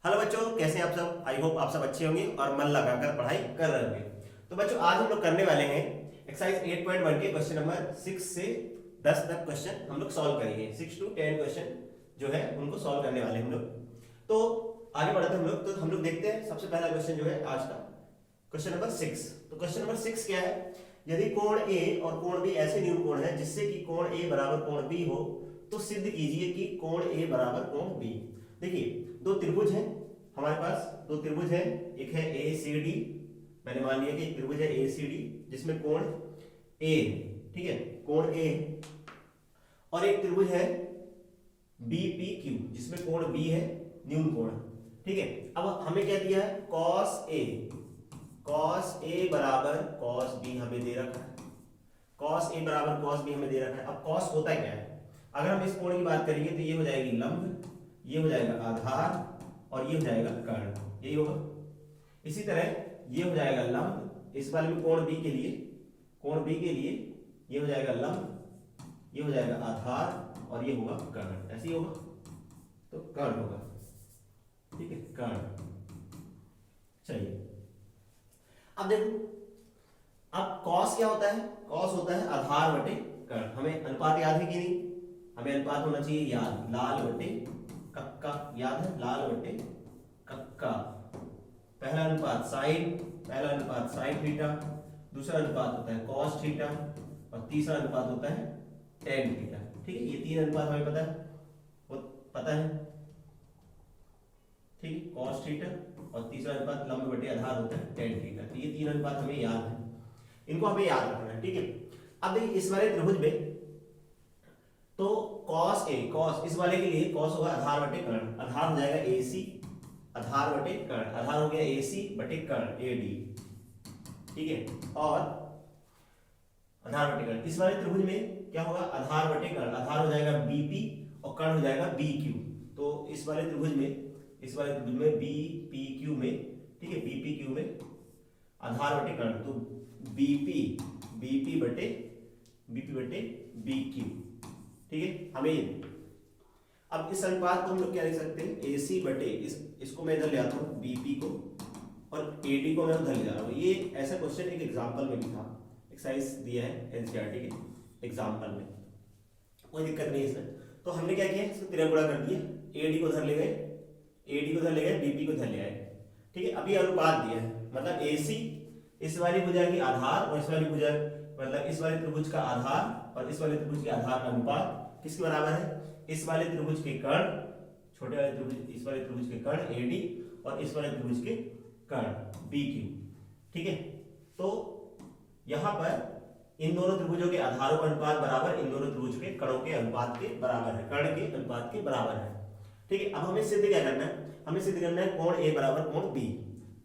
Hello बच्चों, कैसे हैं आप सब। आई होप आप सब अच्छे होंगे और मन लगाकर पढ़ाई कर रहे होंगे। तो बच्चों आज हम लोग करने वाले हैं एक्सरसाइज 8.1 के क्वेश्चन नंबर 6 से 10 तक क्वेश्चन हम लोग सॉल्व करेंगे। 6 to 10 क्वेश्चन जो है उनको सॉल्व करने वाले हैं हम लोग। तो आगे बढ़ते हैं हम लोग। तो हम लोग देखते हैं सबसे पहला क्वेश्चन जो है आज का क्वेश्चन नंबर 6। तो क्वेश्चन नंबर 6 क्या है, यदि कोण ए और कोण बी ऐसे न्यून कोण है जिससे कि कोण ए बराबर कोण बी हो तो सिद्ध कीजिए कि कोण ए बराबर कोण बी। देखिए दो त्रिभुज हैं हमारे पास, दो त्रिभुज है, एक है ए सी डी। मैंने मान लिया कि एक त्रिभुज है ए सी डी जिसमें कोण ए, ठीक है, कोण ए, और एक त्रिभुज है बी पी क्यू जिसमें कोण बी है, न्यून कोण, ठीक है। अब हमें क्या दिया है, कॉस ए बराबर कॉस बी हमें दे रखा है, कॉस ए बराबर कॉस बी हमें दे रखा है। अब कॉस होता क्या है, अगर हम इस कोण की बात करेंगे तो ये हो जाएगी लंब, ये हो जाएगा आधार और ये हो जाएगा कर्ण, यही होगा। इसी तरह ये हो जाएगा लंब, इस वाले में कोण बी के लिए, कोण बी के लिए ये हो जाएगा लंब, ये हो जाएगा आधार और ये होगा कर्ण, ऐसे ही होगा। तो कर्ण होगा, ठीक है, कर्ण। चलिए अब देखो, अब कॉस क्या होता है, कॉस होता है आधार बटे कर्ण। हमें अनुपात याद है कि नहीं, हमें अनुपात होना चाहिए याद, लाल बटे कक्का, याद है, लाल बटे कक्का। पहला अनुपात साइन, पहला अनुपात साइन थीटा, दूसरा अनुपात होता है कॉस थीटा और तीसरा अनुपात होता है टेन थीटा, ठीक है। ये तीन अनुपात हमें पता है, वो पता है, ठीक है, कॉस थीटा और तीसरा अनुपात लंब बटे आधार होता है टेन थीटा। तो ये तीन अनुपात हमें याद है, इनको हमें याद रखना है, ठीक है। अब देखिए इस वाले त्रिभुज में तो cos ए, cos इस वाले के लिए cos होगा आधार बटे कर्ण, आधार हो जाएगा AC, आधार बटे कर्ण, आधार हो गया AC बटे कर्ण AD, ठीक है, और आधार बटे कर्ण। इस वाले त्रिभुज में क्या होगा, आधार बटे कर्ण, आधार हो जाएगा BP और कर्ण हो जाएगा BQ। तो इस वाले त्रिभुज में, इस वाले त्रिभुज में BPQ में, ठीक है, BPQ में आधार बटे कर्ण, तो BP बटे BQ, ठीक है। हमें अब इस अनुपात को हम लोग क्या लिख सकते हैं, AC बटे इसको मैं इधर ले आता हूँ BP को और AD को मैं उधर ले जा रहा हूँ। ये ऐसा क्वेश्चन एक एग्जांपल में भी था, एक्सरसाइज दिया है NCERT के एग्जांपल में, कोई दिक्कत नहीं इसमें। तो हमने क्या किया, इसको तिरंगा गुणा कर दिया, AD को उधर ले गए, AD को उधर ले गए, BP को उधर ले आए, ठीक है। अभी अनुपात दिया है, मतलब AC इस वाली भुजा की आधार और इस वाली भुजा, मतलब इस वाले त्रिभुज का आधार और इस वाले त्रिभुज के आधार का अनुपात किसके बराबर है, इस वाले त्रिभुज के कर्ण, छोटे वाले त्रिभुज, इस वाले त्रिभुज के कर्ण AD और इस वाले त्रिभुज के कर्ण BQ, ठीक है। तो यहां पर इन दोनों त्रिभुजों के आधारों का अनुपात बराबर इन दोनों त्रिभुज के कणों के अनुपात के बराबर है, कर्ण के अनुपात के बराबर है, ठीक है। अब हमें सिद्ध क्या करना है, हमें सिद्ध करना है कोण A बराबर कोण B,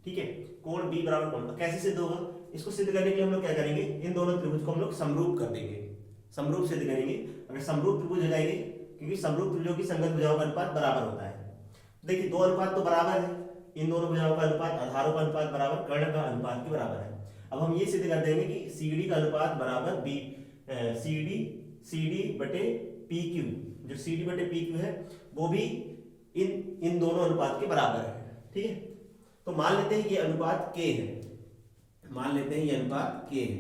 ठीक है, कोण B बराबर कोण। कैसे सिद्ध होगा, इसको सिद्ध करने के लिए हम लोग क्या करेंगे, इन दोनों त्रिभुज को हम लोग समरूप कर देंगे, समरूप सिद्ध करेंगे। अगर समरूप त्रिभुज हो जाएंगे, क्योंकि समरूप त्रिभुजों की संगत भुजाओं का अनुपात बराबर होता है। देखिए दो अनुपात तो बराबर है, इन दोनों भुजाओं का अनुपात, आधारों का अनुपात बराबर कर्ण का अनुपात के बराबर है। अब हम ये सिद्ध कर देंगे कि CD का अनुपात बराबर CD बटे PQ, जो CD बटे PQ है वो भी इन दोनों अनुपात के बराबर है, ठीक है। तो मान लेते हैं ये अनुपात K है, मान लेते हैं ये अनुपात K है,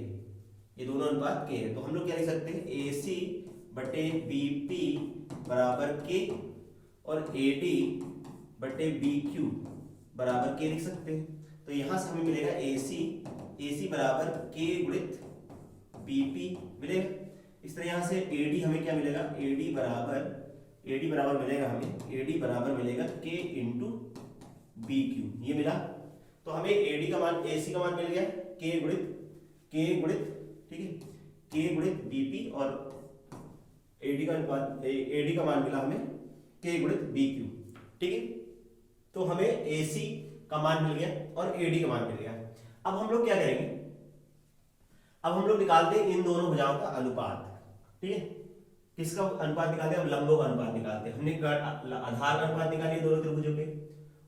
ये दोनों अनुपात K है। तो हम लोग क्या लिख सकते हैं, AC बटे BP बराबर K और AD बटे BQ बराबर K लिख सकते हैं। तो यहां से हमें मिलेगा AC बराबर K गुणित BP मिलेगा। इस तरह यहां से AD हमें क्या मिलेगा, AD बराबर मिलेगा हमें, AD बराबर मिलेगा K इंटू BQ, ये मिला। तो हमें AD का मान, AC का मान मिल गया K गुणित, ठीक है, K गुणित BP और AD का अनुपात, AD का मान मिला हमें K गुणित BQ, ठीक है। तो हमें AC का मान मिल गया और AD का मान मिल गया। अब हम लोग क्या करेंगे, अब हम लोग निकालते हैं इन दोनों भुजाओं का अनुपात, ठीक है। किसका अनुपात निकालते हैं, अब लंबों का अनुपात निकालते हैं। हमने आधार का अनुपात निकालिए दोनों त्रिभुजों के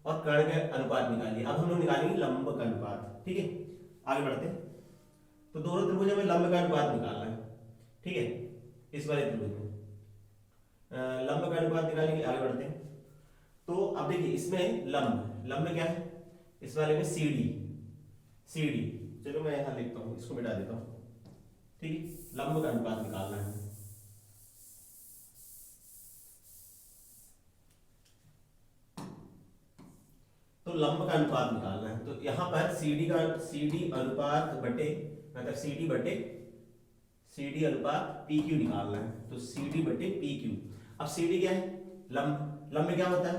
और कर्ण के अनुपात निकालिए। अब हम लोग निकालेंगे लंब का अनुपात, ठीक है। आगे बढ़ते हैं, तो दोनों त्रिभुजों में लंब का अनुपात निकालना है, ठीक है। इस वाले त्रिभुज में लंब का अनुपात निकालेंगे, आगे बढ़ते हैं। तो अब देखिए इसमें लंब में क्या है, इस वाले में सी डी, चलो मैं यहां लिखता हूं, इसको मिटा देता हूं, ठीक है। लंब का अनुपात निकालना है, तो लंब का अनुपात निकालना है, तो यहां पर सी डी अनुपात बटे मतलब सी डी अनुपात पी क्यू निकालना है, तो सी डी बटे पी क्यू। अब सी डी क्या है, लंब में क्या होता है,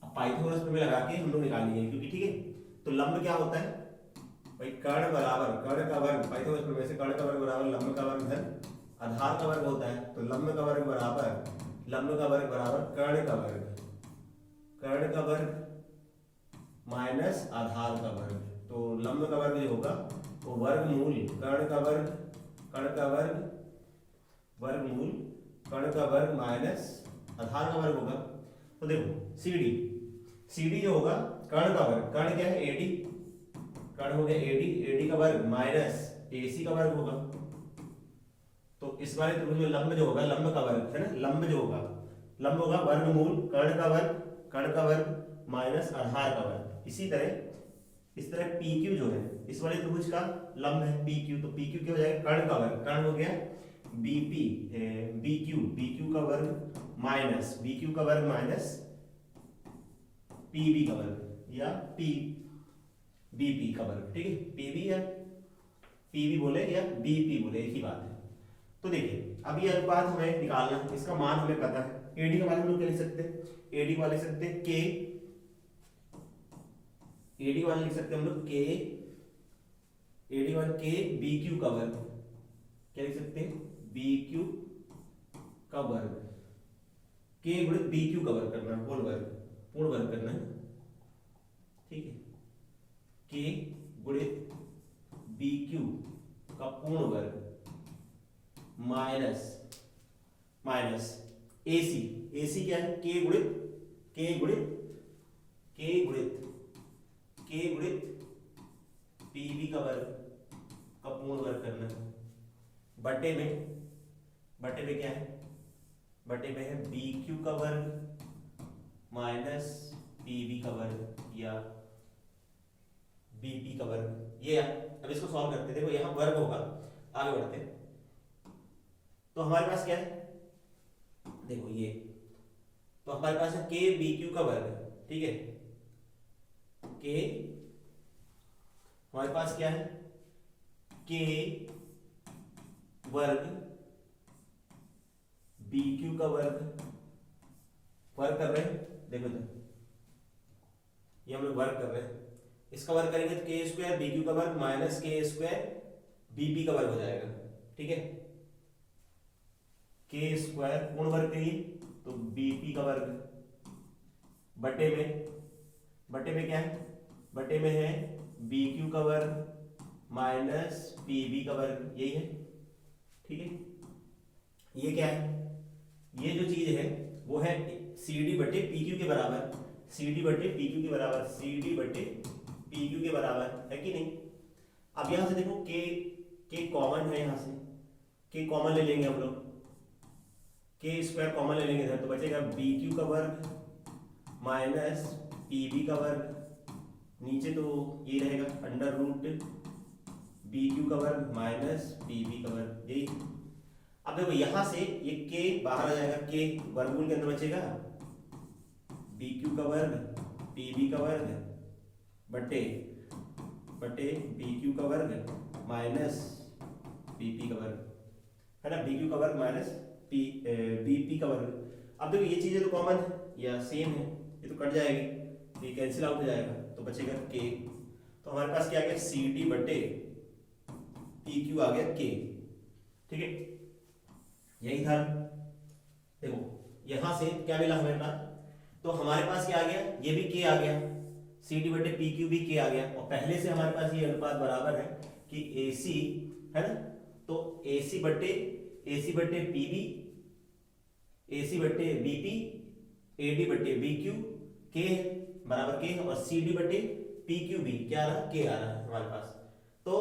अब पाइथागोरस प्रमेय लगा के हम लोग निकाल लिए, क्योंकि ठीक है। तो लंब क्या होता है भाई, कर्ण बराबर कर्ण का वर्ग, पाइथागोरस प्रमेय से कर्ण का वर्ग बराबर लंब का वर्ग धन आधार का वर्ग होता है, तो लंब का वर्ग बराबर कर्ण का वर्ग माइनस आधार का वर्ग, तो लंब का वर्ग जो होगा वो वर्गमूल कर्ण का वर्ग माइनस आधार का वर्ग होगा। तो देखो सी डी जो होगा कर्ण का वर्ग, कर्ण क्या है एडी, कर्ण हो गया एडी का वर्ग माइनस एसी का वर्ग होगा। तो इस वाले त्रिभुज में लंब जो होगा, लंब का वर्ग है ना, लंब होगा वर्गमूल कर्ण का वर्ग माइनस आधार का वर्ग। इस तरह पी क्यू जो है इस वाले त्रिभुज का लंब है पी क्यू, तो पी क्यू क्या हो जाएगा, कर्ण का वर्ग, कर्ण हो गया बी क्यू का वर्ग माइनस पीबी का वर्ग या बीपी का वर्ग, ठीक है। पीबी या पीबी बोले या बीपी बोले, एक ही बात है। तो देखिए अब ये अनुपात हमें निकालना है, इसका मान हमें पता है। एडी का मान हम लोग क्या लिख सकते हैं, एडी का मान लिख सकते हैं के, एडी का मान लिख सकते हैं हम लोग के, एडी मान के बी क्यू का वर्ग, क्या लिख सकते हैं बी क्यू का वर्ग, के गुणित बी क्यू का वर्ग करना है, पूर्ण वर्ग करना है, ठीक है। के गुणित बी क्यू का पूर्ण वर्ग माइनस एसी क्या है, के गुणित पीबी का वर्ग का पूर्ण वर्ग करना है, बटे में क्या है, बटे में है बी क्यू का वर्ग माइनस पीबी का वर्ग या बीपी का वर्ग। ये अब इसको सॉल्व करते, देखो यहां वर्ग होगा, आगे बढ़ते हैं। तो हमारे पास क्या है, देखो ये, तो हमारे पास है के बी क्यू का वर्ग, ठीक है। के हमारे पास क्या है, के वर्ग बी क्यू का वर्ग कर रहे हैं, देखो तो ये हम लोग वर्ग कर रहे हैं, इसका वर्ग करेंगे तो के स्क्वायर बी क्यू का वर्ग माइनस के स्क्वायर बीपी का वर्ग हो जाएगा, ठीक है। के स्क्वायर पूर्ण वर्ग करिए तो बीपी का वर्ग बटे में क्या है, बटे में है बी क्यू का वर्ग माइनस पीबी का वर्ग, यही है, ठीक है। ये क्या है, ये जो चीज है वो है सी डी बटे पी क्यू के बराबर, सी डी बटे पी क्यू के बराबर है कि नहीं। अब यहां से देखो के कॉमन है, यहां से के कॉमन ले लेंगे हम लोग, के स्क्वायर कॉमन ले लेंगे तो बचेगा बी क्यू का वर्ग माइनस पीबी का वर्ग, नीचे तो ये रहेगा अंडर रूट बी क्यू का वर्ग माइनस पीबी का वर्ग, यही। अब देखो यहां से ये के बाहर आ जाएगा, के वर्गमूल के अंदर बचेगा बी क्यू का वर्ग पीबी का वर्ग बटे बी क्यू का वर्ग माइनस पीपी का वर्ग, है ना, बी क्यू का वर्ग माइनस बीपी का वर्ग। अब देखो ये चीजें तो कॉमन है या सेम है, ये तो कट जाएगी, ये कैंसिल आउट हो जाएगा, तो बचेगा के। तो हमारे पास क्या आ गया, सी डी बटे पी क्यू आ गया के, ठीक है, यही था। देखो यहां से क्या मिला हमें पास, तो हमारे पास क्या आ गया, ये भी के आ गया, सी डी बटे पी क्यू भी के आ गया, और पहले से हमारे पास ये अनुपात बराबर है कि ए सी है ना, तो ए सी बटे पीबी, ए सी बटे बीपी, ए डी बटे बी क्यू के बराबर के, और सी डी बटे पी क्यू भी क्या आ रहा, के आ रहा है हमारे पास। तो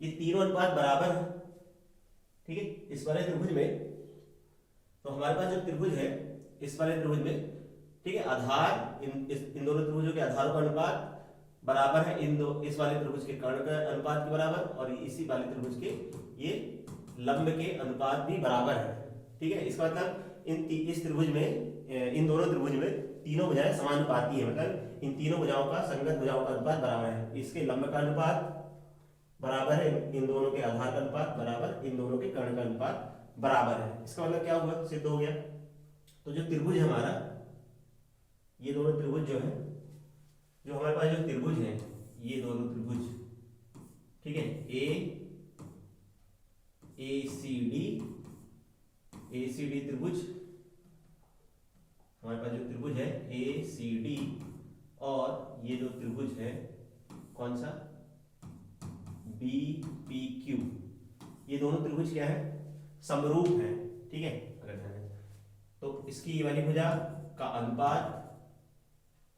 ये तीनों अनुपात बराबर है, ठीक है, इस वाले त्रिभुज में। तो हमारे पास जो त्रिभुज है इस वाले त्रिभुज में, ठीक है, आधार इन दोनों त्रिभुजों के आधारों का अनुपात बराबर है इस वाले त्रिभुज के कर्ण के अनुपात के बराबर, और इसी वाले त्रिभुज के ये लंब के अनुपात भी बराबर है। ठीक है, इसका मतलब इस त्रिभुज में इन दोनों त्रिभुज में तीनों भुजाएं समानुपाती है, मतलब इन तीनों भुजाओं का संगत भुजाओं का अनुपात बराबर है। इसके लंब का अनुपात बराबर है इन दोनों के आधार का अनुपात बराबर, इन दोनों के कर्ण का अनुपात बराबर है। इसका मतलब क्या हुआ, सिद्ध हो गया। तो जो त्रिभुज है हमारा, ये दोनों त्रिभुज जो है, जो हमारे पास जो त्रिभुज है, ये दोनों त्रिभुज, ठीक है, ए सी डी त्रिभुज, हमारे पास जो त्रिभुज है ए सी डी, और ये जो त्रिभुज है कौन सा, बी पी क्यू, ये दोनों त्रिभुज क्या है, समरूप है। ठीक है, अगर तो इसकी ये वाली भुजा का अनुपात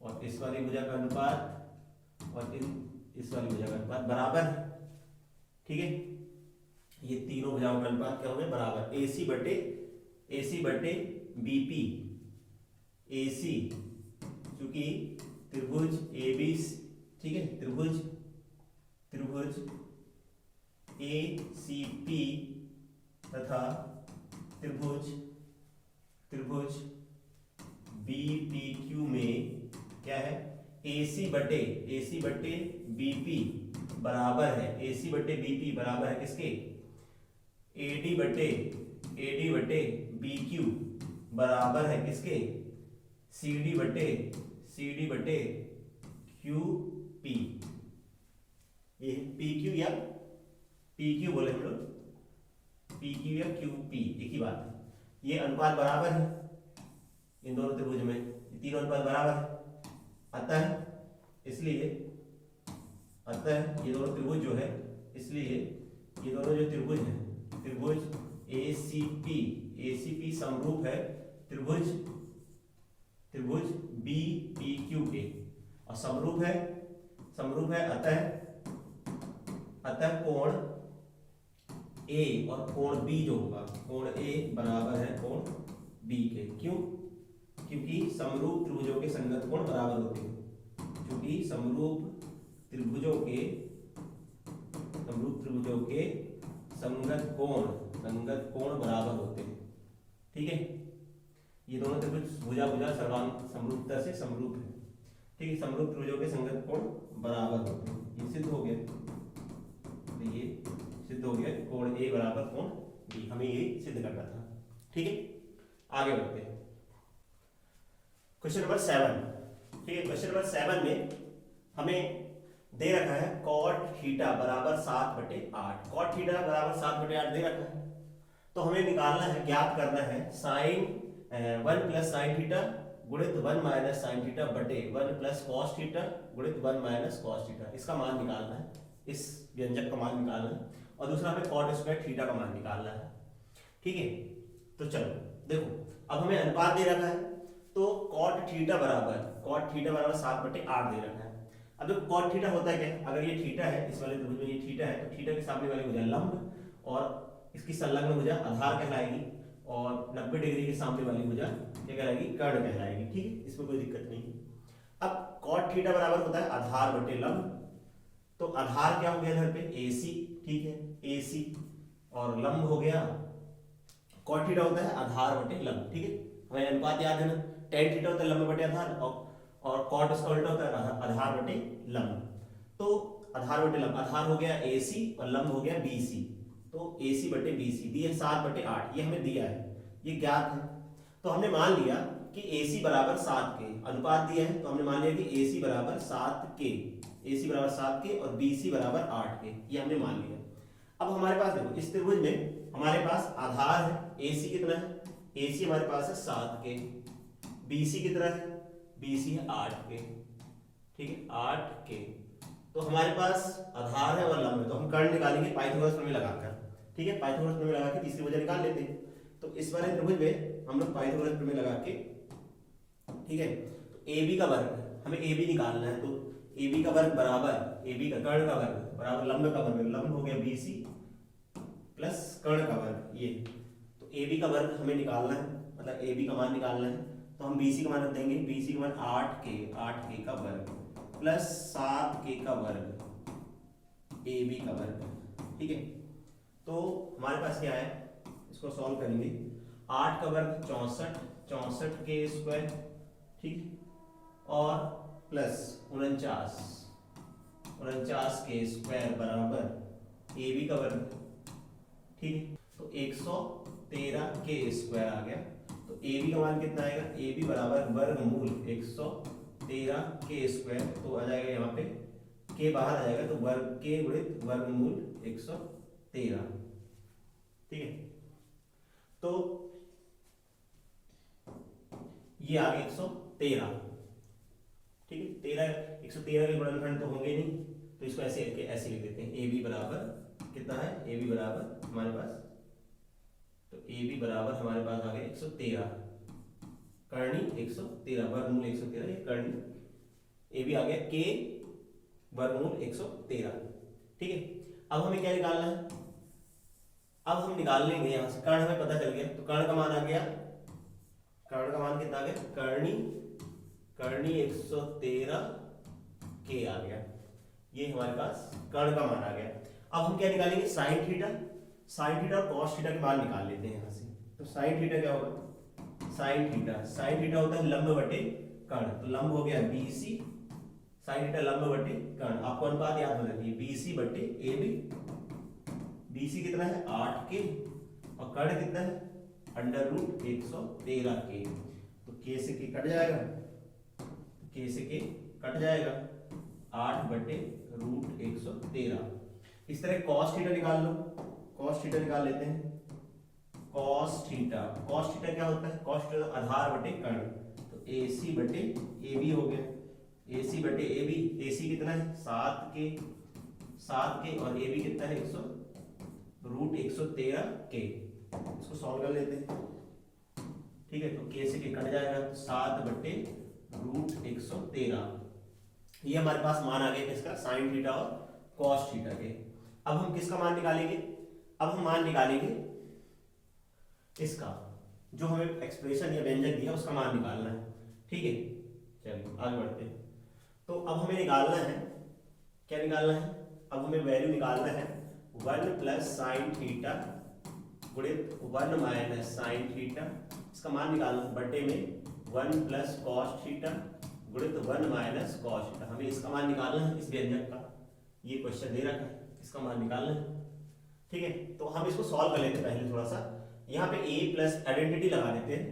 और इस वाली भुजा का अनुपात और इस वाली भुजा का अनुपात बराबर है। ठीक है, ये तीनों भुजाओं का अनुपात क्या हो गया, बराबर। AC बटे BP, AC क्योंकि त्रिभुज AB, ठीक है, त्रिभुज ACP तथा त्रिभुज BPQ में क्या है, AC बटे BP बराबर है, AC बटे BP बराबर है किसके, AD बटे BQ बराबर है किसके, CD बटे QP। ये PQ या PQ बोले हम लोग, PQ या QP एक ही बात है। ये अनुपात बराबर है इन दोनों त्रिभुज में, ये तीनों अनुपात बराबर है। अतः ये दोनों त्रिभुज जो है, इसलिए ये दोनों जो त्रिभुज है, त्रिभुज ACP समरूप है त्रिभुज BPQ के, और समरूप है अतः कोण A और कोण B जो होगा, कोण A बराबर है कोण B के। क्यों? क्योंकि समरूप त्रिभुजों के संगत कोण बराबर होते हैं, क्योंकि समरूप त्रिभुजों के संगत कोण बराबर होते हैं। ठीक है, ये दोनों त्रिभुज भुजा सर्वांग समरूपता से समरूप है। ठीक है, समरूप त्रिभुजों के संगत कोण बराबर होते हैं, ये सिद्ध हो गया। तो ये सिद्ध हो गया कोण A बराबर कोण B, हमें ये सिद्ध करना था। ठीक है, आगे बढ़ते हैं। Question number 7। ठीक है, क्वेश्चन नंबर 7 में हमें दे रखा है cot थीटा बराबर 7/8। cot थीटा बराबर 7/8 दे रखा है, तो हमें निकालना है, ज्ञात करना है sin 1 प्लस साइन थीटा गुणित 1 माइनस साइन थीटा बटे 1 प्लस कॉस थीटा गुणित 1 माइनस कॉस थीटा। इसका मान निकालना है, इस व्यंजक का मान निकालना है, और दूसरा हमें cot स्क्वायर थीटा का मान निकालना है। ठीक है, तो चलो देखो, अब हमें अनुपात दे रखा है, तो cot थीटा बराबर 7/8 दे रखा है। अब देखो cot थीटा होता है क्या, अगर ये थीटा है, इस वाले त्रिभुज में ये थीटा है, तो थीटा के सामने वाली भुजा लंब और इसकी संलग्न भुजा आधार कहलाएगी, और 90 डिग्री के सामने वाली भुजा क्या कहलाएगी, कर्ण कहलाएगी। ठीक है, इसमें कोई दिक्कत नहीं है। अब cot थीटा बराबर होता है आधार बटे लंब, तो आधार क्या हो गया इधर पे AC, ठीक है, AC, और लंब हो गया, cot थीटा होता है आधार बटे लंब। ठीक है, हमें अनुपात याद है ना, tan थीटा होता है लंब बटे आधार, और cot इसका उल्टा होता है आधार बटे लंब। तो आधार बटे लंब, आधार हो गया AC और लंब हो गया BC, तो AC बटे BC दिया 7/8, ये हमें दिया है, ये ज्ञात है। तो हमने मान लिया कि AC बराबर 7 के, अनुपात दिया है तो हमने मान लिया कि AC बराबर 7 के और BC बराबर 8 के, ये हमने मान लिया। अब हमारे पास देखो, इस त्रिभुज में हमारे पास आधार है AC कितना है, AC हमारे पास है 7 के, BC कितना है, BC है 8 के। ठीक है, 8 के, तो हमारे पास आधार है और लंब है, तो हम कर्ण निकालेंगे पाइथागोरस प्रमेय लगाकर। ठीक है, पाइथागोरस प्रमेय लगा के तीसरी भुजा निकाल लेते हैं। तो इस वाले त्रिभुज में हम लोग पाइथागोरस प्रमेय लगा के, ठीक है, तो AB का वर्ग हमें AB निकालना है, तो AB का वर्ग बराबर AB का कर्ण का वर्ग बराबर लंब का वर्ग, लंब हो गया BC प्लस कर्ण का वर्ग, ये तो AB का वर्ग हमें निकालना है, मतलब AB का मान निकालना है। तो हम BC का मान रख देंगे, BC का मान 8K का वर्ग प्लस 7K का वर्ग AB का वर्ग। ठीक है, तो हमारे पास क्या है, इसको सॉल्व करेंगे। 8 का वर्ग 64K स्क्वायर, ठीक है, और प्लस 49K स्क्वायर बराबर AB का वर्ग। ठीक है, तो 113K स्क्वायर आ गया। तो AB का मान कितना आएगा, AB बराबर वर्गमूल 113K स्क्वायर। तो आ जाएगा यहाँ पे K बाहर आ जाएगा, तो वर्ग K गुणित वर्गमूल 113। ठीक है, तो ये आ गया 113। ठीक है, 113 के गुणनखंड तो होंगे नहीं, तो इसको ऐसे लिख देते हैं। AB बराबर कितना है, AB बराबर हमारे पास, तो AB बराबर हमारे पास आ गया 113, करनी 113 वर्गमूल 113, ये करनी AB आ गया K वर्गमूल 113। ठीक है, अब हमें क्या निकालना है, अब हम निकाल लेंगे यहां से, कर्ण हमें पता चल गया, तो कर्ण का मान आ गया, कर्ण का मान कितना आ गया, करनी 113K आ गया। ये हमारे पास कर्ण का मान आ गया। अब हम क्या निकालेंगे, साइन थीटा और कॉस थीटा के मान निकाल लेते हैं यहां से। तो साइन थीटा क्या होगा, साइन थीटा होता है लंब बटे कर्ण, तो लंब हो गया BC, साइन थीटा लंब बटे कर्ण। आपको अनुपात याद होना चाहिए, BC बटे AB। BC कितना है 8K और कर्ण कितना है √113K। तो K से K कट जाएगा, K से K कट जाएगा, 8/√113। इस तरह cos थीटा निकाल लो, cos थीटा निकाल लेते हैं। cos थीटा क्या होता है, cos थीटा आधार बटे कर्ण, तो AC बटे AB हो गया, AC बटे AB। AC कितना है 7K और AB कितना है √113K। इसको सॉल्व कर लेते हैं। ठीक है, तो K से K कट जाएगा, 7/√113। ये हमारे पास मान आ गया किसका, साइन थीटा और कॉस थीटा के। अब हम किसका मान निकालेंगे, अब हम मान निकालेंगे इसका, जो हमें एक्सप्रेशन या व्यंजक दिया उसका मान निकालना है। ठीक है, चलिए आगे बढ़ते हैं। तो अब हमें निकालना है, क्या निकालना है, अब हमें वैल्यू निकालना है 1 प्लस साइन थीटा गुणित 1 माइनस साइन थीटा, इसका मान निकालना है बटे में 1 प्लस कॉस थीटा गुणित 1 माइनस कॉस थीटा। हमें इसका मान निकालना है, इस व्यंजक का, ये क्वेश्चन दे रखा है, इसका मान निकालना है। ठीक है, तो हम इसको सॉल्व कर लेते हैं पहले थोड़ा सा। यहाँ पे a प्लस आइडेंटिटी लगा देते हैं,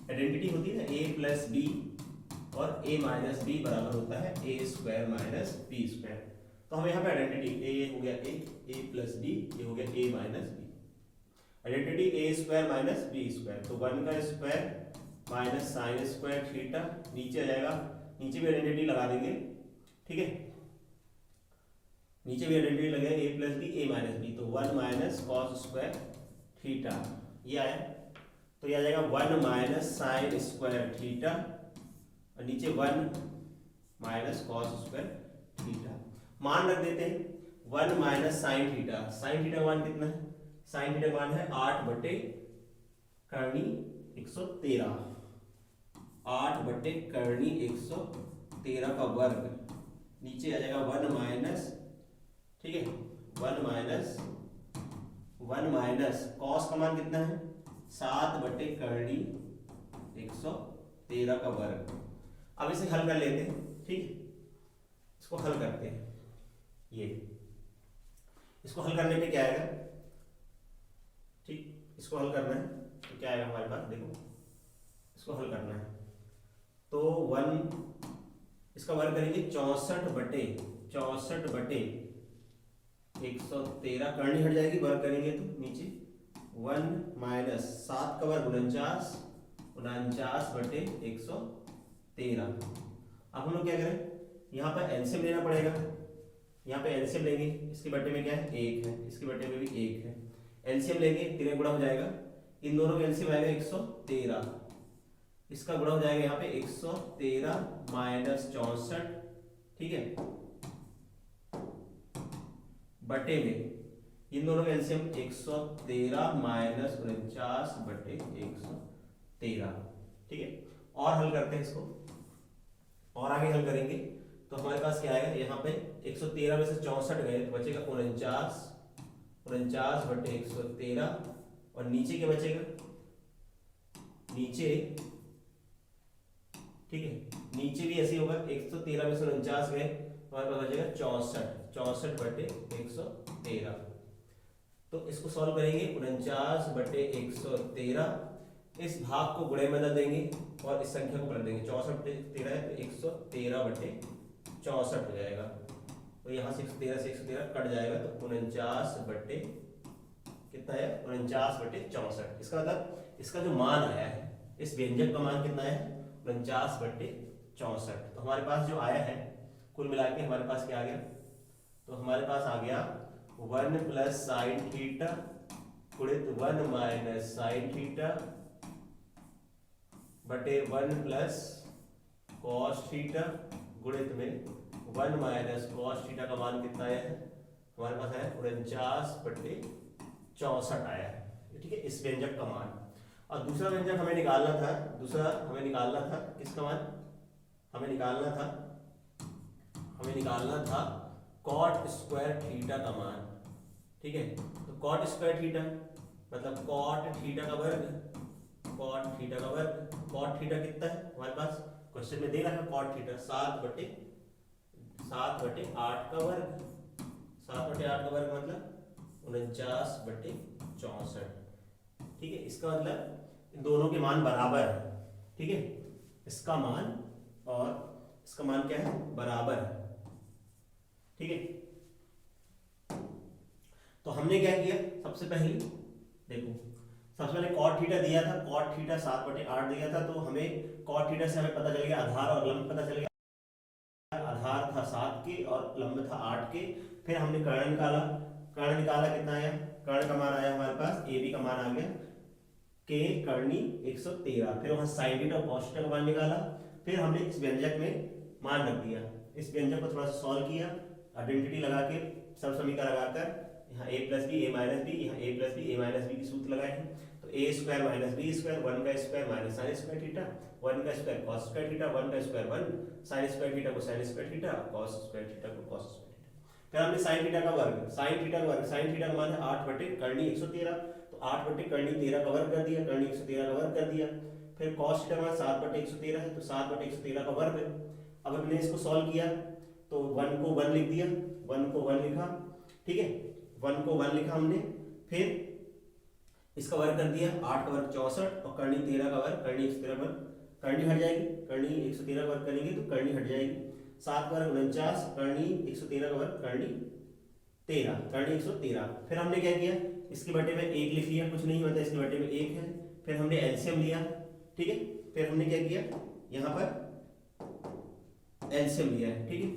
आइडेंटिटी होती है ना a प्लस b, और a माइनस b बराबर होता है a square minus b square. तो हमें यहाँ पे आइडेंटिटी a हो गया a प्लस b, ये हो गया a minus b। Identity a square minus b square, तो 1 का square minus sine square theta, नीचे आ जाएगा, नीचे भी आइडेंटिटी लगा देंगे। ठीक है, नीचे भी आइडेंटिटी लगेगा a plus b a minus b, तो 1 माइनस कॉस स्क्वायर थीटा, ये आया। तो ये आ जाएगा 1 माइनस साइन स्क्वायर थीटा और नीचे 1 माइनस कॉस स्क्वायर थीटा। मान रख देते हैं 1 minus sine theta, sine theta मान कितना है, साइन थीटा मान है 8 बटे करनी 113, 8 बटे करनी 113 का वर्ग, नीचे आ जाएगा 1 माइनस, ठीक है, 1 माइनस कॉस का मान कितना है 7 बटे करनी 113 का वर्ग। अब इसे हल कर लेते हैं। ठीक है, इसको हल करते हैं, ये इसको हल करने पे क्या आएगा, ठीक, इसको हल करना है तो क्या आएगा हमारे पास, देखो इसको हल करना है तो 1 इसका वर्ग करेंगे 64 बटे 113, करनी हट जाएगी, वर्ग करेंगे तो नीचे 1 माइनस 7 का वर्ग 49 बटे 113। अब हम लोग क्या करें, यहाँ पर एलसीएम लेना पड़ेगा, यहाँ पे एलसीएम लेंगे, इसके बटे में क्या है 1 है, इसके बटे में भी 1 है, एलसीएम लेंगे 3 गुणा हो जाएगा, इन दोनों का एलसीएम आएगा 113, इसका गुणा हो जाएगा यहाँ पे 113 माइनस 64, ठीक है, बटे में इन दोनों का एलसीएम 113 माइनस 49 बटे 113, ठीक है। और हल करते हैं इसको, और आगे हल करेंगे तो हमारे पास क्या आएगा, यहाँ पे 113 में से 64 गए तो बचेगा 49, 49 बटे 113, और नीचे क्या बचेगा, नीचे, ठीक है, नीचे भी ऐसे होगा, 113 में से 49 गए हमारे पास बचेगा 64, 64 बटे 113। तो इसको सॉल्व करेंगे, 49 बटे 113, इस भाग को गुणे में बदल देंगे और इस संख्या को पलट देंगे, 64 बटे 13 है तो 113 बटे 64 हो जाएगा। तो यहाँ से 113 से 113 कट जाएगा तो 49 बटे कितना है, 49 बटे 64। इसका मतलब इसका जो मान आया है, इस व्यंजक का मान कितना है, 49 बटे 64। तो हमारे पास जो आया है कुल मिला के हमारे पास क्या आ गया, तो हमारे पास आ गया 1 प्लस साइन थीटा गुणित 1 माइनस साइन थीटा बटे 1 प्लस कॉस थीटा गुणित में 1 माइनस कॉस थीटा का मान कितना आया है, हमारे पास है 49 बटे 64 आया है, ठीक है, इस व्यंजक का मान। और दूसरा व्यंजक हमें निकालना था, दूसरा हमें निकालना था किसका मान, हमें निकालना था कॉट स्क्वायर थीटा का मान, ठीक है। तो कॉट स्क्वायर थीटा मतलब कॉट थीटा का वर्ग, कॉट थीटा का वर्ग, कॉट थीटा कितना है हमारे पास क्वेश्चन में दे रहा है, कॉट थीटा 7 बटे 8 का वर्ग, 7 बटे 8 का वर्ग मतलब 49 बटे 64, ठीक है। इसका मतलब इन दोनों के मान बराबर है, ठीक है, इसका मान और इसका मान क्या है, बराबर है, ठीक है। तो हमने क्या किया, सबसे पहले देखो, सबसे पहले कॉट थीटा दिया था, कॉट थीटा 7 बटे 8 दिया था, तो हमें कॉट थीटा से हमें पता चल गया आधार और लंब पता चल गया, आधार था 7 के और लंब था 8 के। फिर हमने कर्ण निकाला, कर्ण निकाला कितना आया, कर्ण का मान आया हमारे पास, ए बी का मान आ गया के कर्णी 113, फिर वहां साइन थीटा और कॉस थीटा का मान निकाला, फिर हमने इस व्यंजक में मान रख दिया, इस व्यंजक को थोड़ा सा सॉल्व किया, आइडेंटिटी लगा के, सब समीकरण लगाकर, यहाँ a plus B A minus B, यहाँ a plus B A minus B की सूत्र लगाए हैं, तो A square minus B square, 1 का square minus sine square theta, 1 का स्क्वायर कॉस स्क्वायर थीटा, 1 का स्क्वायर 1 साइन स्क्वायर थीटा को sine square theta, cos square theta को कॉस स्क्वायर थीटा। फिर हमने साइन थीटा का वर्ग, साइन थीटा का वर्ग, साइन थीटा का मान है 8 बटे कर्णी 113, तो 8 बटे कर्णी 13 का वर्ग कर दिया, कर्णी 113 का वर्ग कर दिया। फिर कॉस थीटा का मान 7 बटे 113 है, तो 7 बटे 113 का वर्ग। अब हमने इसको सॉल्व किया तो 1 को 1 लिख दिया, 1 को 1 लिखा, ठीक है, 1 को 1 लिखा हमने, फिर इसका वर्ग कर दिया, 8 का वर्ग 64 और कर्णी 13 का वर्ग, कर्णी 113 का वर्ग, कर्णी हट जाएगी, कर्णी 113 का वर्ग करेंगे तो कर्णी हट जाएगी, 7 का वर्ग 49, कर्णी 113 का वर्ग, कर्णी 13, कर्णी 113। फिर हमने क्या किया, इसके बटे में 1 लिख लिया, कुछ नहीं होता, इसके बटे में 1 है। फिर हमने एलसीएम लिया, ठीक है, फिर हमने क्या किया, यहाँ पर एलसीएम लिया है, ठीक है,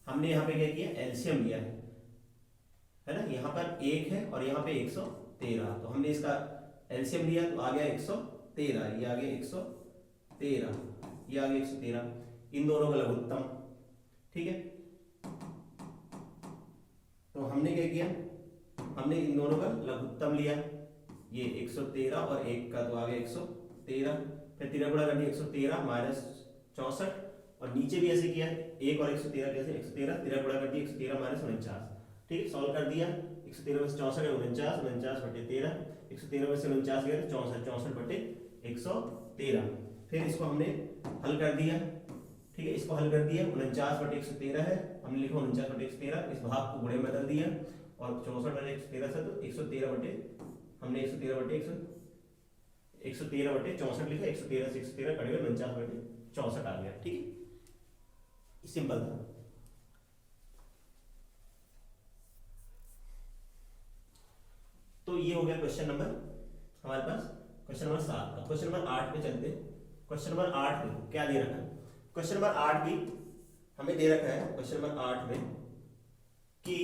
हमने यहाँ पे क्या किया, एलसीएम लिया है ना, यहाँ पर 1 है और यहाँ पे 113, तो हमने इसका एलसीएम लिया तो आ गया 113, ये आ गया 113, ये आ गया 113, इन दोनों का लघुत्तम, ठीक है। तो हमने क्या किया, हमने इन दोनों का लघुत्तम लिया, ये 113 और 1 का तो आ गया 113, फिर 13 गुणा कर दिया 113 माइनस 64, और नीचे भी ऐसे किया, 1 और 113 कैसे, 113 13 गुणा कर दिया 113 माइनस 49, ठीक है, सॉल्व कर दिया, 113 में से 64 है 49, 49 बटे 13, 113 में से 49 गया तो 64, 64 बटे 113। फिर इसको हमने हल कर दिया, ठीक है, इसको हल कर दिया, 49 बटे 113 है, हमने लिखा 49 बटे 113, इस भाग को गुणे में बदल दिया और 64 बटे 113 से तो 113 बटे, हमने 113 बटे 113 बटे 64 लिखा, 113 से 113 कट गया, 49 बटे 64 आ गया, ठीक है, सिंपल था। तो ये हो गया क्वेश्चन नंबर हमारे पास, क्वेश्चन नंबर 7 का। क्वेश्चन नंबर 8 पे चलते, क्वेश्चन नंबर 8 में क्या दे रखा है, क्वेश्चन नंबर 8 भी हमें दे रखा है, क्वेश्चन नंबर 8 में कि,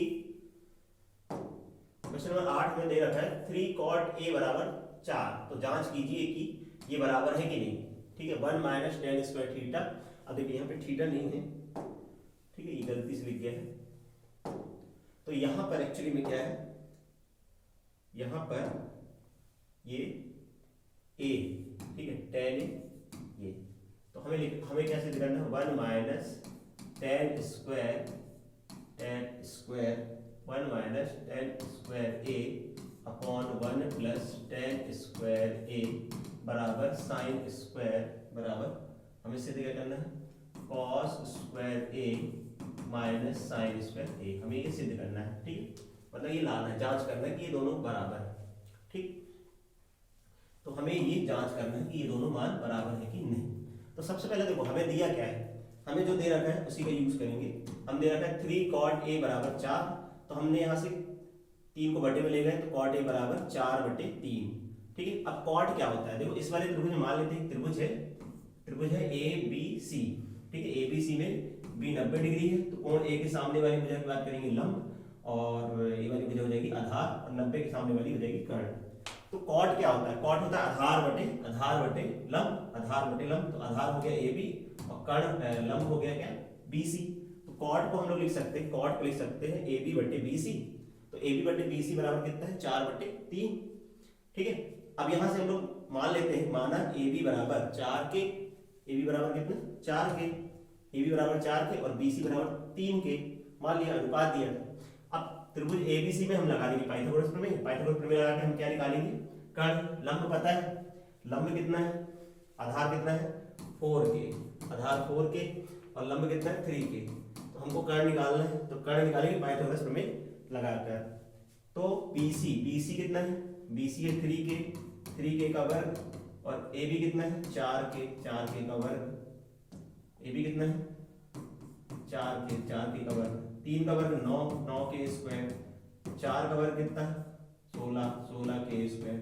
क्वेश्चन नंबर 8 में दे रखा है 3 cot a बराबर 4, तो जांच कीजिए कि ये बराबर है कि नहीं, ठीक है, 1 माइनस tan स्क्वायर थीटा। अब देखिए यहाँ पे थीटा नहीं है, ठीक है, ये गलती से लिख गया है, तो यहाँ पर एक्चुअली में क्या है, यहाँ पर ये a, ठीक है, tan a ये हमें क्या सिद्ध करना है, 1 minus tan square 1 minus tan square A upon 1 plus tan square A बराबर साइन स्क्वायर बराबर हमें सिद्ध क्या करना है, cos square A minus sine square A, हमें ये सिद्ध करना है। ठीक है, मतलब ये लाना है, जांच करना है कि ये दोनों बराबर है। ठीक, तो हमें ये जांच करना है कि ये दोनों मान बराबर है कि नहीं। तो सबसे पहले देखो हमें दिया क्या है, हमें जो दे रखा है उसी का यूज करेंगे। हम दे रखा है 3 cot a बराबर 4, तो हमने यहाँ से 3 को बटे में ले गए, तो cot a बराबर 4/3। ठीक है, अब cot क्या होता है, देखो इस वाले त्रिभुज में मान लेते हैं त्रिभुज है ए बी सी। ठीक है, ए बी सी में बी 90 डिग्री है, तो कोण ए के सामने वाली भुजा की बात करेंगे लंब, और ये वाली भुजा हो जाएगी आधार, और 90 के सामने वाली हो जाएगी कर्ण। तो कॉट क्या होता है, कॉट होता है आधार बटे लंब, तो आधार हो गया ए बी और कर्ण लंब हो गया क्या, बी सी। तो कॉट को हम लोग लिख सकते हैं ए बी बटे बी सी। तो ए बी बटे बी सी बराबर कितना है, 4/3। ठीक है, अब यहां से हम लोग मान लेते हैं, माना ए बी बराबर 4 के, ए बी बराबर कितना 4 के, ए बी बराबर 4 के और बी सी बराबर 3 के, मान लिया, अनुपात दिया। अब त्रिभुज एबीसी में हम लगा देंगे पाइथागोरस प्रमेय लगा के हम क्या निकालेंगे, कर्ण। लंब पता है, लंब कितना है, आधार कितना है 4 के, आधार 4 के और लंब कितना है 3 के, तो हमको कर्ण निकालना है, तो कर्ण निकालेंगे पाइथागोरस प्रमेय लगाकर। तो BC कितना है, BC है 3 के का वर्ग, और AB कितना है 4 के का वर्ग, AB कितना है 4 के का वर्ग, 3 का वर्ग 9 के स्क्वायर, 4 का वर्ग कितना 16 के स्क्वायर,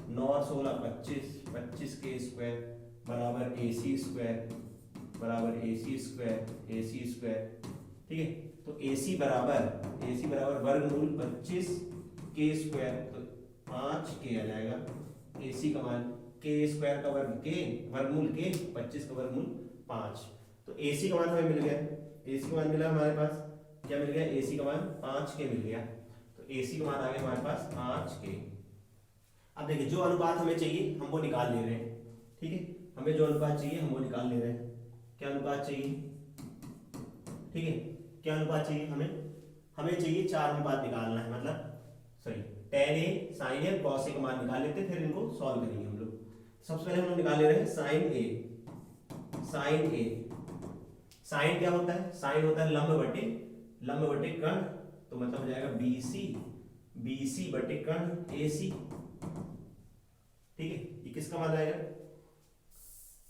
9 और 16 25 के स्क्वायर बराबर AC स्क्वायर। ठीक है, तो AC बराबर वर्गमूल 25 के स्क्वायर, तो 5 के आ जाएगा AC का मान, के स्क्वायर का वर्ग के, वर्गमूल के, 25 का वर्गमूल 5। तो AC का मान हमें मिल गया, AC का मान मिला हमारे पास, क्या मिल गया, AC का मान 5 के मिल गया। तो AC का मान आ गया हमारे पास 5 के। अब देखिए जो अनुपात हमें चाहिए हम वो निकाल ले रहे हैं। ठीक है, हमें जो अनुपात चाहिए हम वो निकाल ले रहे हैं। क्या अनुपात चाहिए, ठीक है, क्या अनुपात चाहिए हमें चाहिए 4 अनुपात निकालना है, मतलब sorry tan a sin a cos a का मान निकाल लेते हैं, फिर इनको सॉल्व करेंगे हम लोग। सबसे पहले हम लोग निकाल ले रहे हैं sin a। साइन क्या होता है, साइन होता है लंब बटे कर्ण, तो मतलब हो जाएगा BC बटे कर्ण AC। ठीक है, ये किसका मान आएगा,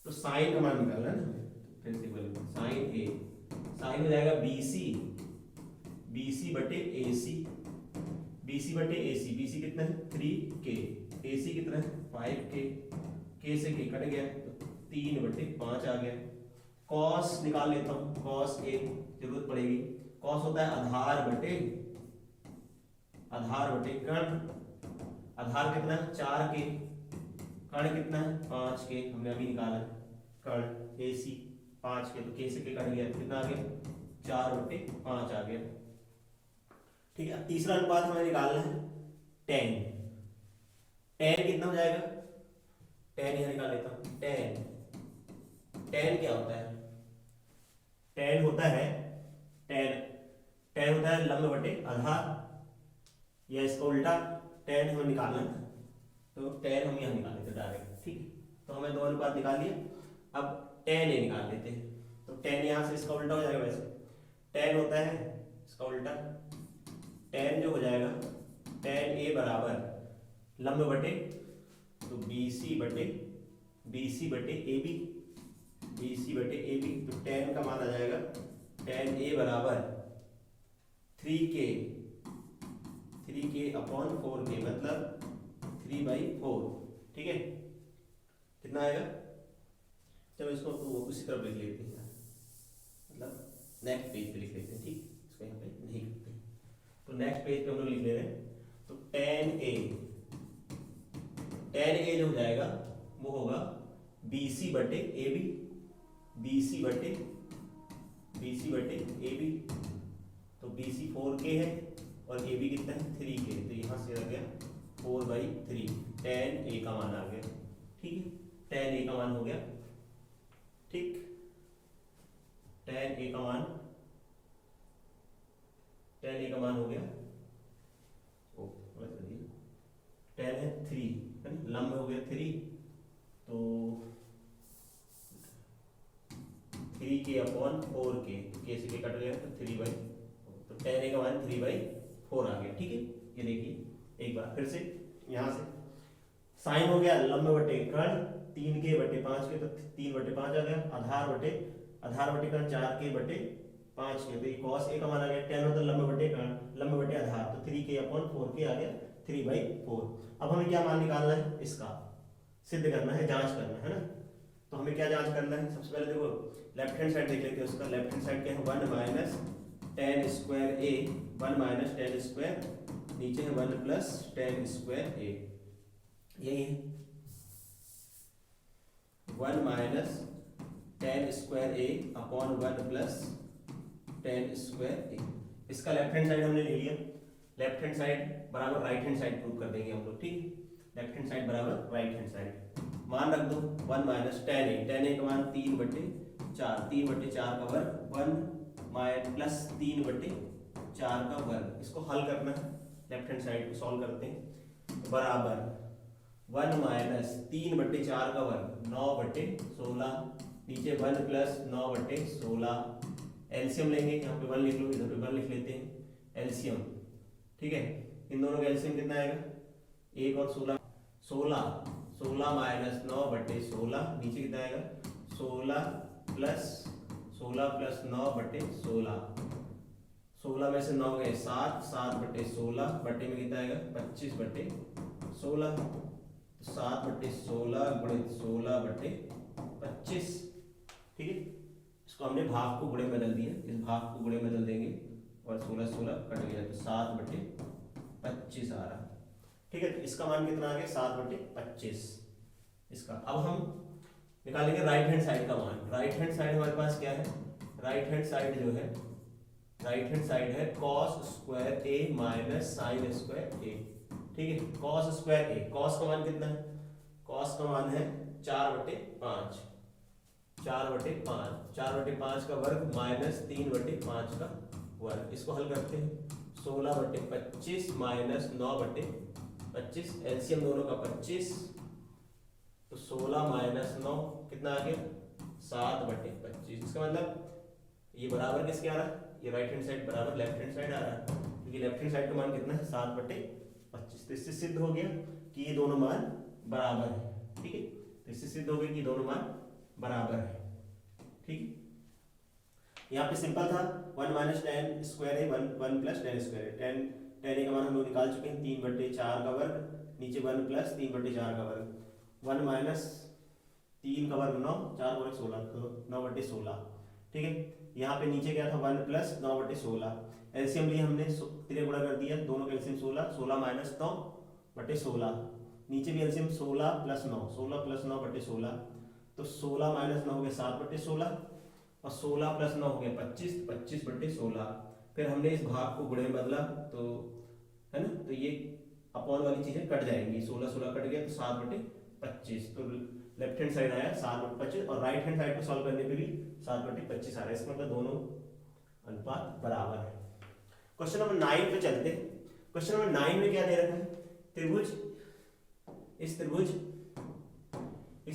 तो साइन का मान निकालना है ना हमें, तो फिर से बोलेंगे साइन हो जाएगा BC बटे AC, BC कितना है 3K, AC कितना है 5K, K से K कट गया तो 3/5 आ गया। कॉस निकाल लेता हूं, कॉस A जरूरत पड़ेगी, कॉस होता है आधार बटे कर्ण, आधार कितना है 4 के, कर्ण कितना है 5 के, हमने अभी निकाला कर्ण AC 5 के, तो K से K कट गया, कितना आ गया 4/5 आ गया। ठीक है, तीसरा अनुपात हमें निकालना है tan कितना हो जाएगा, tan यहां निकाल लेता हूं, tan क्या होता है, tan होता है लंब बटे आधार, या इसका उल्टा tan हमें निकालना है, तो tan हम यहाँ निकाल लेते डायरेक्ट। ठीक है, तो हमें 2 अनुपात निकाल लिए, अब tan a निकाल लेते हैं, तो tan यहाँ से इसका उल्टा हो जाएगा, वैसे tan होता है इसका उल्टा, tan जो हो जाएगा tan a बराबर लंब बटे, तो BC बटे AB, तो tan का मान आ जाएगा tan a बराबर 3K अपॉन 4K, मतलब 3/4। ठीक है, कितना आएगा, चलो इसको उसी तरफ लिख लेते हैं, मतलब नेक्स्ट पेज पे लिख लेते हैं। ठीक, इसको यहाँ पे नहीं लिखते, तो नेक्स्ट पेज पे हम लोग लिख ले रहे हैं, तो tan a जो हो जाएगा वो होगा BC बटे AB, तो BC 4K है और AB कितना है 3K, तो यहाँ से आ गया 4/3, tan a का मान आ गया। ठीक है, tan a का मान हो गया। ठीक। tan a का मान हो गया, ओ गलत कर दिया, tan है 3 है ना, लंब हो गया 3, तो 3k/4k, k से k कट गया तो 3/4, तो tan a का मान 3/4 आ गया। ठीक है, ये देखिए एक बार फिर से यहाँ से साइन हो गया लंब बटे कर्ण 3k/5 के, तो 3/5 आ गया, आधार बटे कर्ण 4k/5 के, तो ये cos a का मान आ गया, tan होता लंब बटे कर्ण, लंब बटे आधार, तो 3k/4k आ गया 3/4। अब हमें क्या मान निकालना है, इसका सिद्ध करना है, जांच करना है ना। तो हमें क्या जांच करना है, सबसे पहले देखो लेफ्ट हैंड साइड देख लेते हैं उसका। लेफ्ट हैंड साइड क्या है, 1 minus tan square a, 1 minus tan square, नीचे है 1 प्लस tan स्क्वायर a, यही है 1 minus tan square a upon 1 plus tan square a। इसका लेफ्ट हैंड साइड हमने ले लिया, लेफ्ट हैंड साइड बराबर राइट हैंड साइड प्रूव कर देंगे हम लोग। ठीक, लेफ्ट हैंड साइड बराबर राइट हैंड साइड, मान रख दो 1 माइनस tan a का मान 3/4, 3/4 का वर्ग, 1 प्लस 3/4 का वर्ग। इसको हल करना है, लेफ्ट हैंड साइड को सॉल्व करते हैं, बराबर 1 माइनस 3/4 का वर्ग 9/16, नीचे 1 प्लस 9/16, एलसीएम लेंगे, यहाँ पे 1 लिख लो, इधर पे 1 लिख लेते हैं, एलसीएम। ठीक है, इन दोनों का एलसीएम कितना आएगा, 1 और 16, 16 माइनस 9/16, नीचे कितना आएगा 16 प्लस 9/16, 16 में से 9 गए 7, 7/16, बटे में कितना आएगा 25/16, 7/16 गुणित 16/25। ठीक है, इसको हमने भाग को गुणे में बदल दिया, इस भाग को गुणे में बदल देंगे और 16 कट गया तो 7/25 आ रहा। ठीक है, तो इसका मान कितना आ गया 7/25 इसका। अब हम निकालेंगे राइट हैंड साइड का मान। राइट हैंड साइड हमारे पास क्या है, राइट हैंड साइड जो है, राइट हैंड साइड है cos square a minus sine square a। ठीक है, cos स्क्वायर a, cos का मान कितना है, cos का मान है 4/5, 4/5, 4/5 का वर्ग माइनस 3/5 का वर्ग। इसको हल करते हैं, 16/25 माइनस 9/25, एलसीएम दोनों का 25, तो 16 माइनस 9 कितना आ गया 7/25। इसका मतलब ये बराबर किसके आ रहा है, ये राइट हैंड साइड बराबर लेफ्ट हैंड साइड आ रहा है, क्योंकि लेफ्ट हैंड साइड का मान कितना है 7/25। तो इससे सिद्ध हो गया कि ये दोनों मान बराबर है। ठीक है, तो इससे सिद्ध हो गया कि दोनों मान बराबर है। ठीक है, यहाँ पे सिंपल था, 1 माइनस tan स्क्वायर है 1 प्लस tan स्क्वायर है, tan a का मान हम लोग निकाल चुके हैं 3/4 का वर्ग, नीचे 1 प्लस 3/4 का वर्ग, 1 माइनस 3 का वर्ग 9, 4 वर्ग 16, तो 9/16। ठीक है, यहाँ पे नीचे क्या था 1 प्लस 9/16, एलसीएम लिए हमने 3 गुणा कर दिया, दोनों का एलसीएम 16, 16 माइनस 9/16, नीचे भी एलसीएम 16 प्लस 9, 16 प्लस 9/16, तो 16 माइनस 9 हो गया 7/16, और 16 प्लस 9 हो गया 25, 25/16। फिर हमने इस भाग को गुणे में बदला, तो है ना, तो ये अपॉन वाली चीजें कट जाएंगी, 16 कट गया तो 7/25, तो लेफ्ट हैंड साइड आया 7/25, और राइट हैंड साइड को सॉल्व करने पे भी 7/25 आ रहा है। इसका मतलब दोनों अनुपात बराबर है। क्वेश्चन नंबर 9 पे चलते हैं। क्वेश्चन नंबर 9 में क्या दे रखा है, त्रिभुज, इस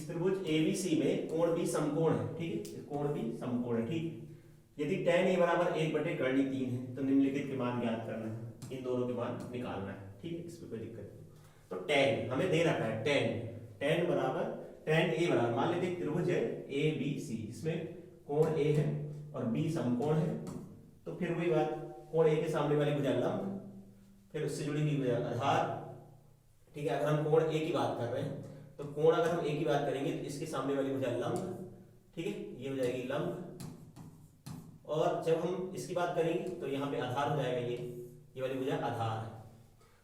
त्रिभुज ABC में कोण भी समकोण है। ठीक है, कोण भी समकोण है। ठीक, यदि tan a बराबर 1/3 है तो निम्नलिखित के मान ज्ञात करना है, इन दोनों के मान निकालना है। ठीक है, इसमें कोई दिक्कत नहीं। तो tan हमें दे रखा है, tan बराबर tan a बराबर, मान लेते हैं त्रिभुज है ABC, इसमें कोण a है और b समकोण है, तो फिर वही बात, कोण a के सामने वाली भुजा लंब, फिर उससे जुड़ी हुई भुजा आधार। ठीक है, अगर हम कोण a की बात कर रहे हैं तो कोण अगर हम a की बात करेंगे तो इसके सामने वाली भुजा लंब। ठीक है, ये हो जाएगी लंब, और जब हम इसकी बात करेंगे तो यहाँ पे आधार हो जाएगा, ये वाली भुजा आधार है।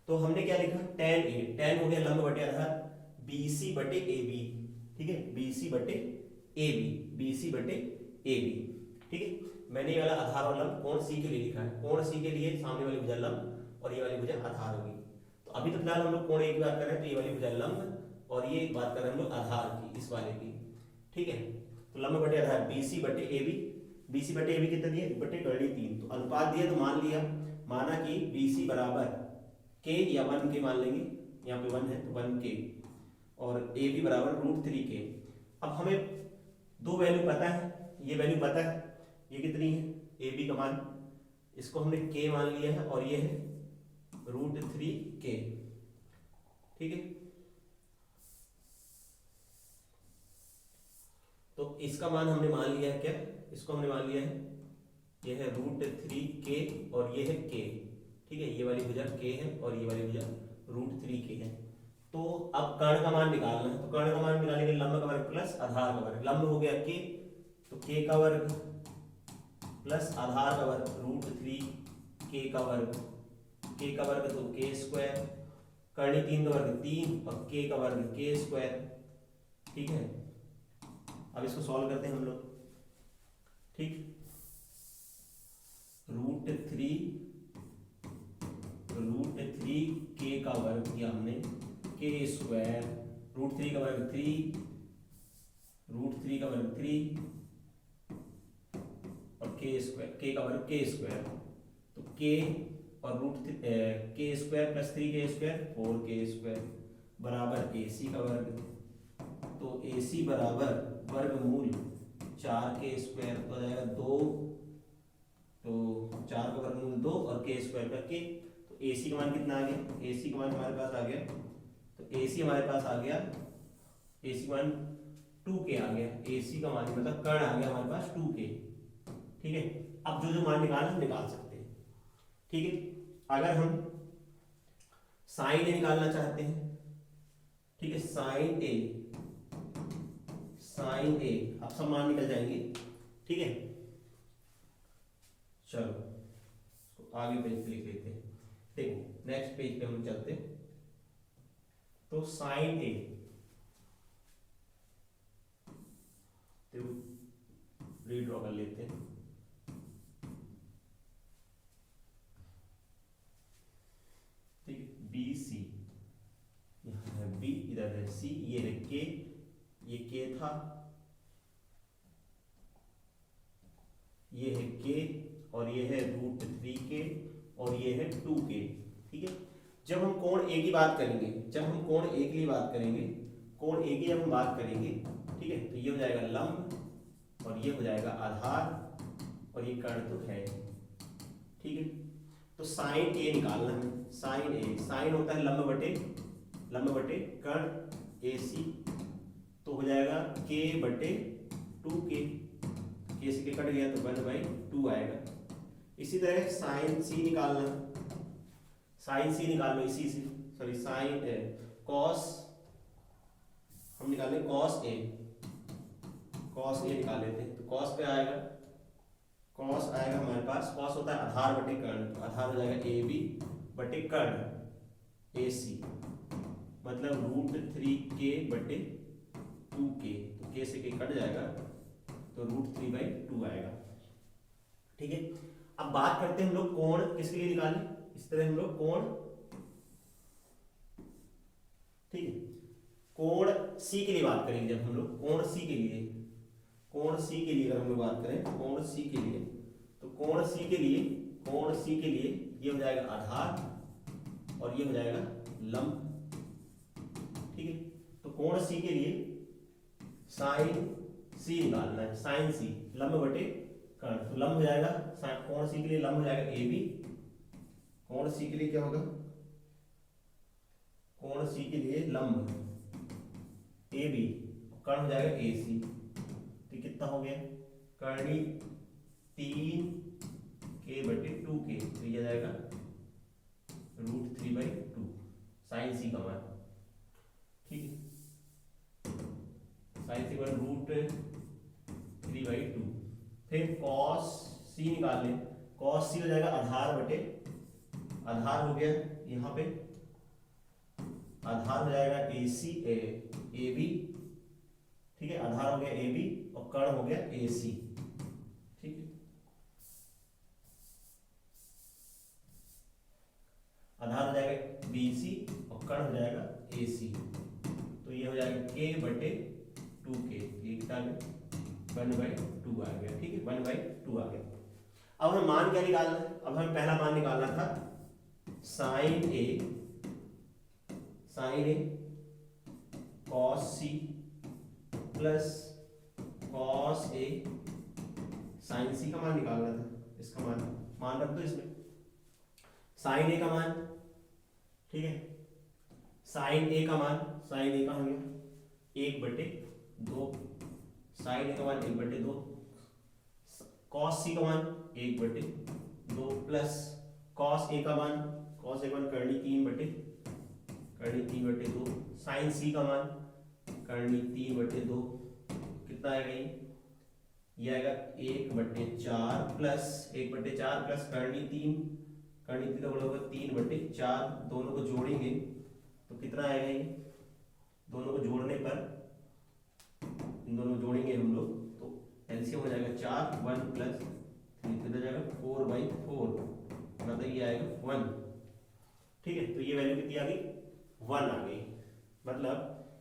तो हमने क्या लिखा, tan a, tan हो गया लंब बटे आधार, BC बटे AB। ठीक है, BC बटे AB। ठीक है, मैंने ये वाला आधार और लंब कोण C के लिए लिखा है, कोण C के लिए सामने वाली भुजा लंब और ये वाली भुजा आधार होगी। तो अभी तो फिलहाल हम लोग कोण A की बात कर रहे हैं, तो ये वाली भुजा लंब और ये बात कर रहे हैं हम लोग आधार की, इस वाले की। ठीक है, तो लंब बटे आधार BC बटे AB, BC बटे AB कितना दिया बटे कर्णी 3, तो अनुपात दिया तो मान लिया, माना कि BC बराबर K या 1K मान लेंगे, यहाँ पे 1 है तो 1K, और AB बराबर √3K। अब हमें दो वैल्यू पता है, ये वैल्यू पता है, ये कितनी है AB का मान, इसको हमने K मान लिया है, और ये है √3K, ठीक है। तो इसका मान हमने मान लिया है क्या, इसको हमने मान लिया है, ये है √3K और ये है K, ठीक है। ये वाली भुजा K है और ये वाली भुजा √3K है। तो अब कर्ण का मान निकालना है, तो कर्ण का मान निकालेंगे लंब का वर्ग प्लस आधार का वर्ग। लंब हो गया K, तो K का वर्ग प्लस आधार का वर्ग √3K का वर्ग, K का वर्ग तो K स्क्वायर, कर्णी 3 का वर्ग 3 और K का वर्ग K स्क्वायर, ठीक है। अब इसको सॉल्व करते हैं हम लोग, ठीक। √3 का वर्ग किया हमने, K स्क्वायर, √3 का वर्ग 3, √3 का वर्ग 3 और K स्क्वायर, K का वर्ग K स्क्वायर, तो K और K square plus 3K square 4K square बराबर AC का वर्ग, तो AC बराबर वर्गमूल 4K स्क्वायर, तो आ जाएगा 2, तो 4 का वर्गमूल 2 और K स्क्वायर करके, तो AC का मान कितना आ गया, AC का मान हमारे पास आ गया, तो AC हमारे पास आ गया, AC का मान 2K आ गया, AC का मान मतलब कर्ण आ गया हमारे पास 2K, ठीक है। अब जो जो मान निकालना हम निकाल सकते हैं, ठीक है। अगर हम साइन A निकालना चाहते हैं, ठीक है, साइन A, अब सब मान निकल जाएंगे, ठीक है। चलो तो आगे पेज पे लिख लेते हैं, देखो नेक्स्ट पेज पे हम चलते हैं। तो साइन A, तो रीड्रॉ कर लेते हैं, ठीक है। BC, यहाँ है B, इधर है C, ये है K, ये K था, ये है K और ये है √3K और ये है 2K, ठीक है। जब हम कोण A की बात करेंगे, जब हम कोण A के लिए बात करेंगे, कोण A की जब हम बात करेंगे, ठीक है, तो ये हो जाएगा लंब और ये हो जाएगा आधार और ये कर्ण तो है, ठीक है। तो साइन A निकालना है, साइन A, साइन होता है लंब बटे कर्ण AC, तो हो जाएगा K बटे 2K, K से K कट गया तो 1/2 आएगा। इसी तरह साइन C निकालना, साइन C निकाल लो इसी से, सॉरी साइन कॉस, हम निकालें कॉस A निकाल लेते हैं, तो कॉस पे आएगा, कॉस आएगा हमारे पास, कॉस होता है आधार बटे कर्ण, तो आधार हो जाएगा AB बटे कर्ण AC, मतलब √3K बटे 2K, तो K से K कट जाएगा तो √3/2 आएगा, ठीक है। अब बात करते हैं हम लोग कोण किसके लिए निकालें, इस तरह हम लोग कोण, ठीक है, कोण C के लिए बात करेंगे। जब हम लोग कोण C के लिए, कोण C के लिए अगर हम लोग बात करें, कोण C के लिए, तो कोण C के लिए, कोण C के लिए ये हो जाएगा आधार और ये हो जाएगा लंब, ठीक है। तो कोण C के लिए साइन C निकालना है, साइन C लंब बटे कर्ण, तो लंब हो जाएगा, कोण C के लिए लंब हो जाएगा AB, कोण C के लिए क्या होगा, कोण C के लिए लंब AB, कर्ण हो जाएगा AC, तो कितना हो गया, कर्णी 3K बटे 2K, तो ये जाएगा √3/2 साइन C का मान, ठीक है। साइन C का √3/2, फिर कॉस C निकाल लें, कॉस C हो जाएगा आधार बटे, आधार हो गया यहाँ पे, आधार हो जाएगा AB, ठीक है, आधार हो गया AB और कर्ण हो गया AC, ठीक है। आधार हो जाएगा BC और कर्ण हो जाएगा AC, तो ये हो जाएगा K बटे 2K, ये कितना है 1/2 आ गया, ठीक है, 1/2 आ गया। अब हमें मान क्या निकालना है? अब हमें पहला मान निकालना था sign A cos C plus cos A sign सी का मान निकालना था। इसका मान रख दो इसमें, साइन ए का मान, ठीक है, साइन ए का मान, साइन ए का हो गया 1/2, साइन ए का मान 1/2, कॉस सी का मान 1/2 प्लस कॉस ए का मान, कॉस ए का मान करनी 3/2, साइन सी का मान करनी 3/2, कितना आएगा ये आएगा 1/4 प्लस 1/4 प्लस करनी 3 का बड़ा होगा 3/4, दोनों को जोड़ेंगे तो कितना आएगा ये, दोनों को जोड़ने पर, इन दोनों को जोड़ेंगे हम लोग तो एलसीएम हो जाएगा 4, 1 प्लस 3 कितना जाएगा 4/4, मतलब ये आएगा 1, ठीक है। तो ये वैल्यू कितनी आ गई, 1 आ गई। मतलब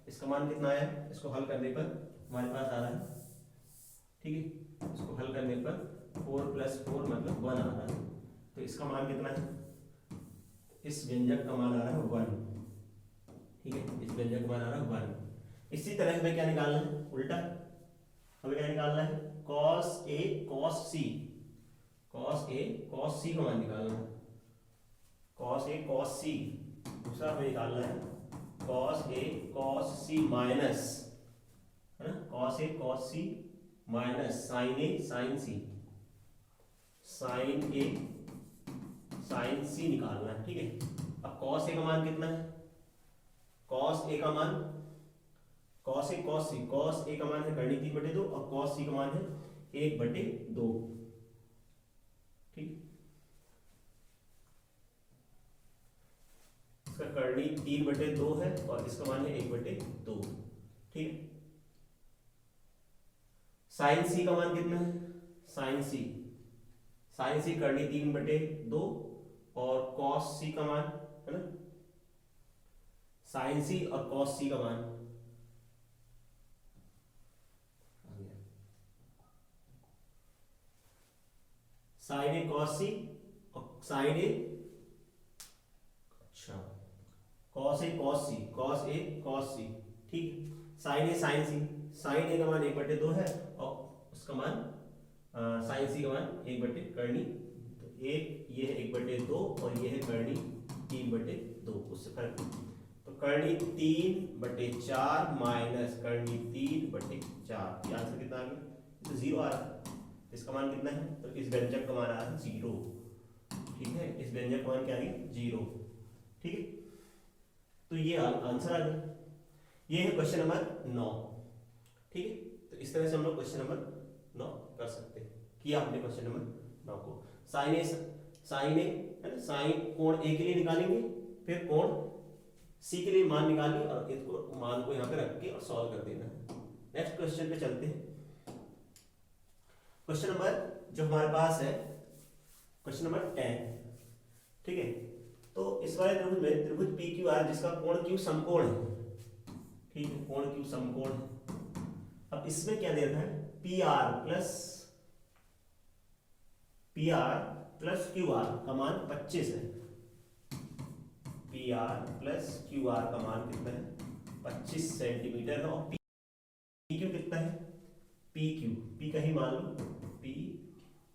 इसका मान कितना आया, इसको हल करने पर हमारे पास आ रहा है, ठीक है, इसको हल करने पर 4 + 4 मतलब 1 आ रहा है। तो इसका मान कितना है, इस व्यंजक का मान आ रहा है 1, ठीक है, इस व्यंजक का मान आ रहा है 1। इसी तरह हमें क्या निकालना है, उल्टा हमें क्या निकालना है, cos A cos C का मान निकालना है, cos A cos C। दूसरा हमें निकालना है cos A cos C minus, है ना, cos A cos C minus sin A sin C, sin A sin C निकालना है, ठीक है। अब cos A का मान कितना है, cos A का मान, cos A cos C, cos A का मान है करनी 3/2 और cos C का मान है 1/2, ठीक, इसका करनी 3/2 है और इसका मान है 1/2, ठीक है। साइन सी का मान कितना है, साइन सी करनी 3/2 और cos सी का मान, है ना, साइन सी और cos सी का मान साइन ए cos सी और साइन ए, अच्छा, cos ए cos सी, ठीक, साइन ए साइन सी, साइन ए का मान 1/2 है और उसका मान साइन सी का मान 1/2, तो एक ये है 1/2 और ये है करनी 3/2, उससे फर्क, तो करनी 3/4 माइनस करनी 3/4, ये आंसर कितना आ गया, तो 0 आ रहा है। इसका मान कितना है, तो इस व्यंजक का मान आ रहा है 0, ठीक है, इस व्यंजक का मान क्या आ गया 0, ठीक है। तो ये आंसर आ गया। ये है क्वेश्चन नंबर 9, ठीक है। तो इस तरह से हम लोग क्वेश्चन नंबर 9 कर सकते हैं। किया हमने क्वेश्चन नंबर 9 को, साइन ए है ना, साइन कोण ए के लिए निकालेंगे, फिर कोण सी के लिए मान निकालिए और इसको मान को यहाँ पे रख के और सॉल्व कर देना है। नेक्स्ट क्वेश्चन पे चलते हैं। क्वेश्चन नंबर जो हमारे पास है क्वेश्चन नंबर 10, ठीक है। तो इस वाले त्रिभुज में त्रिभुज PQR जिसका कोण Q समकोण है, ठीक है, कोण Q समकोण है। अब इसमें क्या दे रखा है, PR प्लस QR का मान 25 है, PR प्लस QR का मान कितना है 25 सेंटीमीटर है, और PQ कितना है, P का ही मान लो, P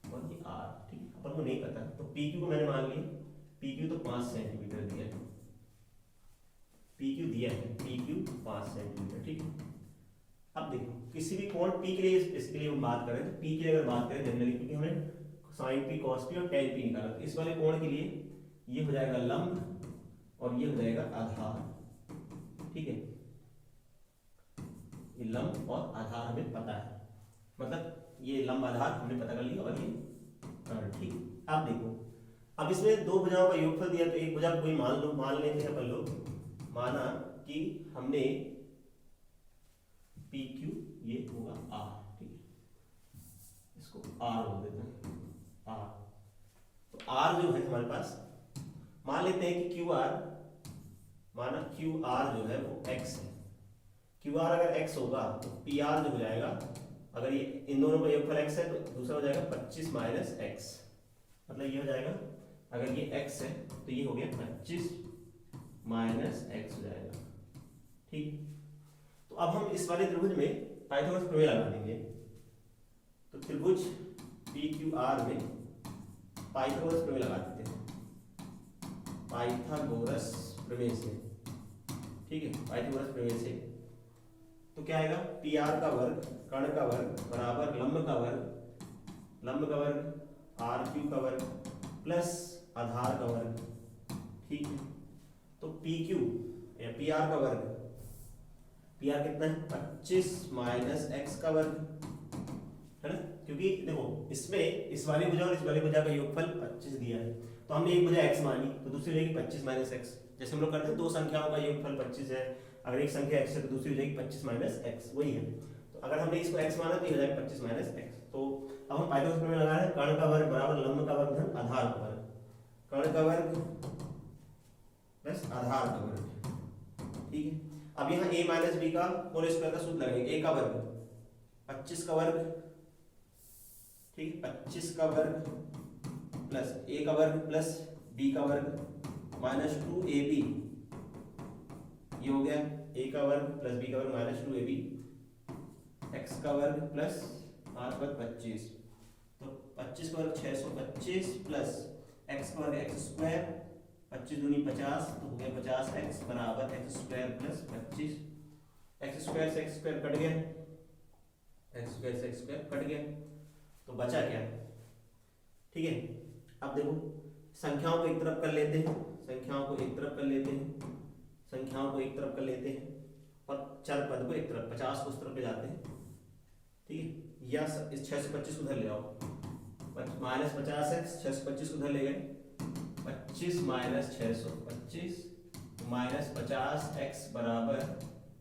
और ये R, ठीक है, अपन को नहीं पता तो PQ को मैंने मान लिया, PQ तो 5 सेंटीमीटर दिया है, PQ दिया है, PQ 5 सेंटीमीटर, ठीक है। अब देखो किसी भी कोण P के लिए, इसके लिए हम बात करें तो P के लिए अगर बात करें जनरली, क्योंकि हमें sin P cos P और tan P निकाला, तो इस वाले कोण के लिए ये हो जाएगा लंब और ये हो जाएगा आधार, ठीक है, ये लंब और आधार हमें पता है, मतलब ये लंब आधार हमने पता कर लिया और ये ठीक। अब देखो, अब इसमें दो भुजाओं का योगफल दिया, तो एक भुजा कोई मान लेते हैं अपन लोग, माना कि हमने PQ ये होगा R, ठीक है, इसको R बोल देते हैं, R। तो R जो है हमारे पास, मान लेते हैं कि QR, माना QR जो है वो X है, QR अगर X होगा तो PR जो हो जाएगा अगर ये इन दोनों का योगफल x है तो दूसरा हो जाएगा 25 माइनस x, मतलब ये हो जाएगा, अगर ये x है तो ये हो गया 25 माइनस x हो जाएगा। ठीक, तो अब हम इस वाले त्रिभुज में पाइथागोरस प्रमेय लगा देंगे। तो त्रिभुज PQR में पाइथागोरस प्रमेय लगा देते हैं, पाइथागोरस प्रमेय से। ठीक है, पाइथागोरस प्रमेय से तो क्या आएगा, PR का वर्ग कर्ण का वर्ग बराबर लंब का वर्ग RQ का वर्ग प्लस आधार का वर्ग। ठीक है, तो PQ या PR का वर्ग, PR कितना है 25 माइनस x का वर्ग, है ना, क्योंकि देखो इसमें इस वाली भुजा और इस वाली भुजा का योगफल 25 दिया है, तो हमने एक भुजा x मानी तो दूसरी रहेगी 25 माइनस x। जैसे हम लोग करते हैं दो संख्याओं का योगफल 25 है, अगर एक संख्या x है तो दूसरी हो जाएगी 25 माइनस x, वही है। तो अगर हमने इसको x माना तो ये हो जाएगा 25 माइनस x। तो अब हम पाइथागोरस प्रमेय लगा रहे हैं, कर्ण का वर्ग बराबर लंब का वर्ग धन आधार का वर्ग, कर्ण का वर्ग प्लस आधार का वर्ग। ठीक है, अब यहाँ a माइनस बी का होल स्क्वायर का सूत्र लगाएंगे, a का वर्ग 25 का वर्ग, ठीक है 25 का वर्ग प्लस a का वर्ग प्लस b का वर्ग माइनस 2ab, ये हो गया a का वर्ग प्लस b का वर्ग माइनस 2ab, x का वर्ग प्लस r का वर्ग 25, तो 25 का वर्ग 625 प्लस x का वर्ग x स्क्वायर, 25 दूनी 50 तो हो गया 50x बराबर x square plus 25, x square से x स्क्वायर कट गया, x स्क्वायर से x स्क्वायर कट गया, तो बचा क्या। ठीक है, अब देखो संख्याओं को एक तरफ कर लेते हैं, संख्याओं को एक तरफ कर लेते हैं, संख्याओं को एक तरफ कर लेते हैं और चर पद को एक तरफ, 50 को उस तरफ ले जाते हैं। ठीक है, या इस 625 को उधर ले आओ, माइनस 50x 625 को उधर ले गए, 25 माइनस 625 माइनस 50x बराबर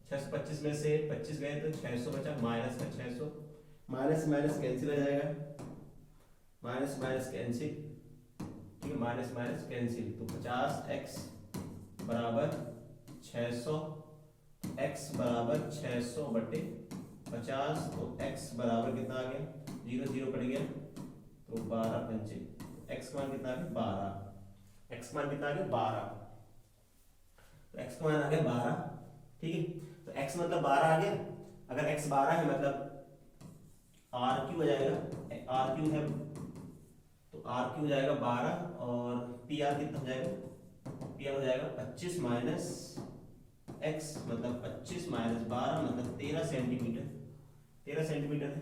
625 में से 25 गए तो 600 बचा, माइनस का 600, माइनस माइनस कैंसिल हो जाएगा, माइनस माइनस कैंसिल। ठीक है, माइनस माइनस कैंसिल, तो 50x बराबर 600, x बराबर 600 बटे 50, तो x बराबर कितना आ गया, 0 0 कट गया, तो 12 पंचे, x का मान कितना आ गया 12, x का मान कितना आ गया 12, तो x का मान आ गया 12। ठीक है, तो x मतलब 12 आ गया, अगर x 12 है मतलब RQ हो जाएगा, RQ है तो RQ हो जाएगा 12 और PR कितना हो जाएगा, PR हो जाएगा 25 माइनस x मतलब 25 माइनस 12 मतलब 13 सेंटीमीटर, 13 सेंटीमीटर है।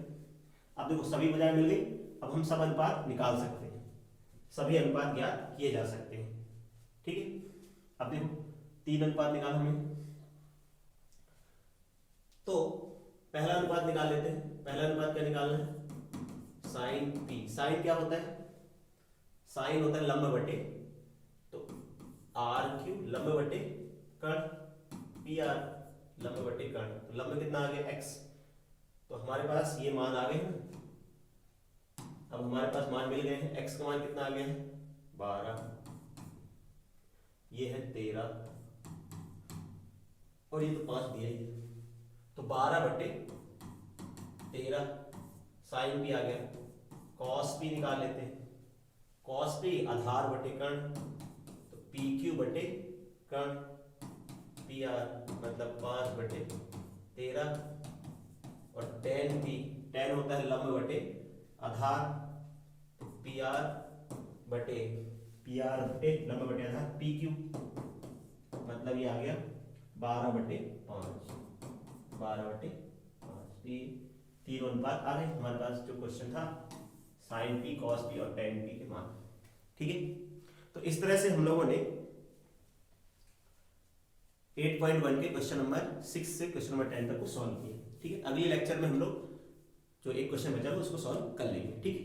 अब देखो सभी भुजाएं मिल गई, अब हम सब अनुपात निकाल सकते हैं, सभी अनुपात ज्ञात किए जा सकते हैं। ठीक है, अब देखो 3 अनुपात निकाल हमें, तो पहला अनुपात निकाल लेते हैं। पहला अनुपात क्या निकालना है, साइन p। साइन क्या होता है, साइन होता है लंब बटे, तो RQ लंब बटे कर्ण, PR लंब बटे कर्ण, तो लंब कितना आ गया x, तो हमारे पास ये मान आ गए ना, अब हमारे पास मान मिल गए हैं, x का मान कितना आ गया है 12, ये है 13 और ये तो 5 दिया ही, तो 12 बटे 13, साइन भी आ गया, कॉस भी निकाल लेते हैं, कॉस भी आधार बटे कर्ण, तो PQ बटे कर्ण, PR मतलब 5 बटे 13 और tan भी, tan होता है लंब बटे आधार, तो PR बटे लंब बटे आधार, PQ मतलब ये आ गया 12 बटे 5, 12 बटे 5। ये तीनों अनुपात आ गए हमारे पास, जो क्वेश्चन था साइन p, कॉस p और tan p के मान। ठीक है, तो इस तरह से हम लोगों ने 8.1 के क्वेश्चन नंबर 6 से क्वेश्चन नंबर 10 तक को सॉल्व किया। ठीक है, अगले लेक्चर में हम लोग जो एक क्वेश्चन बचा है उसको सॉल्व कर लेंगे। ठीक है।